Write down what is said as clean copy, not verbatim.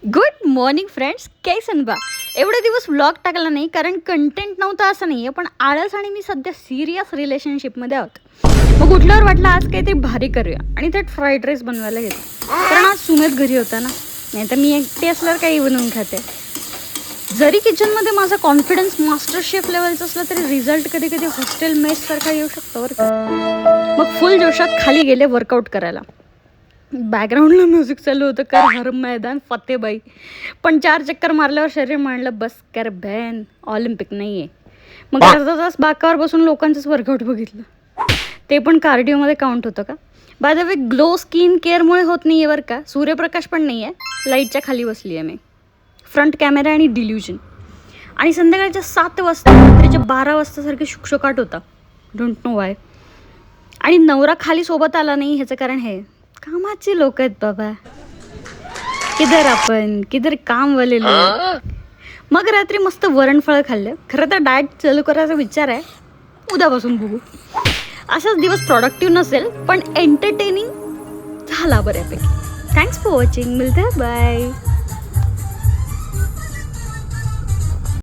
Good morning friends, कैसन बा. एवढे दिवस व्लॉग टाकला नाही कारण कंटेंट नव्हता असं नाही आहे, पण आळस आणि मी सध्या सिरियस रिलेशनशिपमध्ये आहोत. मग उठल्यावर वाटलं आज काहीतरी भारी करूया आणि त्यात फ्राईड राईस बनवायला घेतो. कारण आज सुमेध घरी होता ना, नाही तर मी एकटी असल्यावर काही बनवून खाते. जरी किचनमध्ये माझा कॉन्फिडन्स मास्टर शेफ लेवलचा असला तरी रिझल्ट कधी कधी हॉस्टेल मेससारखा येऊ शकतो बरं का. मग फुल जोशात खाली गेले वर्कआउट करायला. बॅकग्राऊंडला म्युझिक चालू होतं, कर हर मैदान फतेबाई. पण 4 चक्कर मारल्यावर शरीर म्हणलं बस कर बॅन, ऑलिम्पिक नाही आहे. मग अर्धा तास बाकावर बसून लोकांचंच वर्कआउट बघितलं. ते पण कार्डिओमध्ये काउंट होतं का. By the way, glow skin केअरमुळे होत नाही आहे बरं का. सूर्यप्रकाश पण नाही आहे, लाईटच्या खाली बसली आहे मी. फ्रंट कॅमेरा आणि डिल्युजन. आणि संध्याकाळच्या 7 वाजता रात्रीच्या 12 वाजतासारखे शुकशुकाट होता. Don't know Y. आणि नवरा खाली सोबत आला नाही ह्याचं कारण हे कामाचे लोक आहेत बाबा. किधर काम वाले लोक. मग रात्री मस्त वरणफळ खाल्लं. खरं तर डाएट चालू करायचा विचार आहे, उद्यापासून बघू. असाच दिवस प्रोडक्टिव्ह नसेल पण एंटरटेनिंग झाला बऱ्यापैकी. Thanks for watching. मिळते, बाय.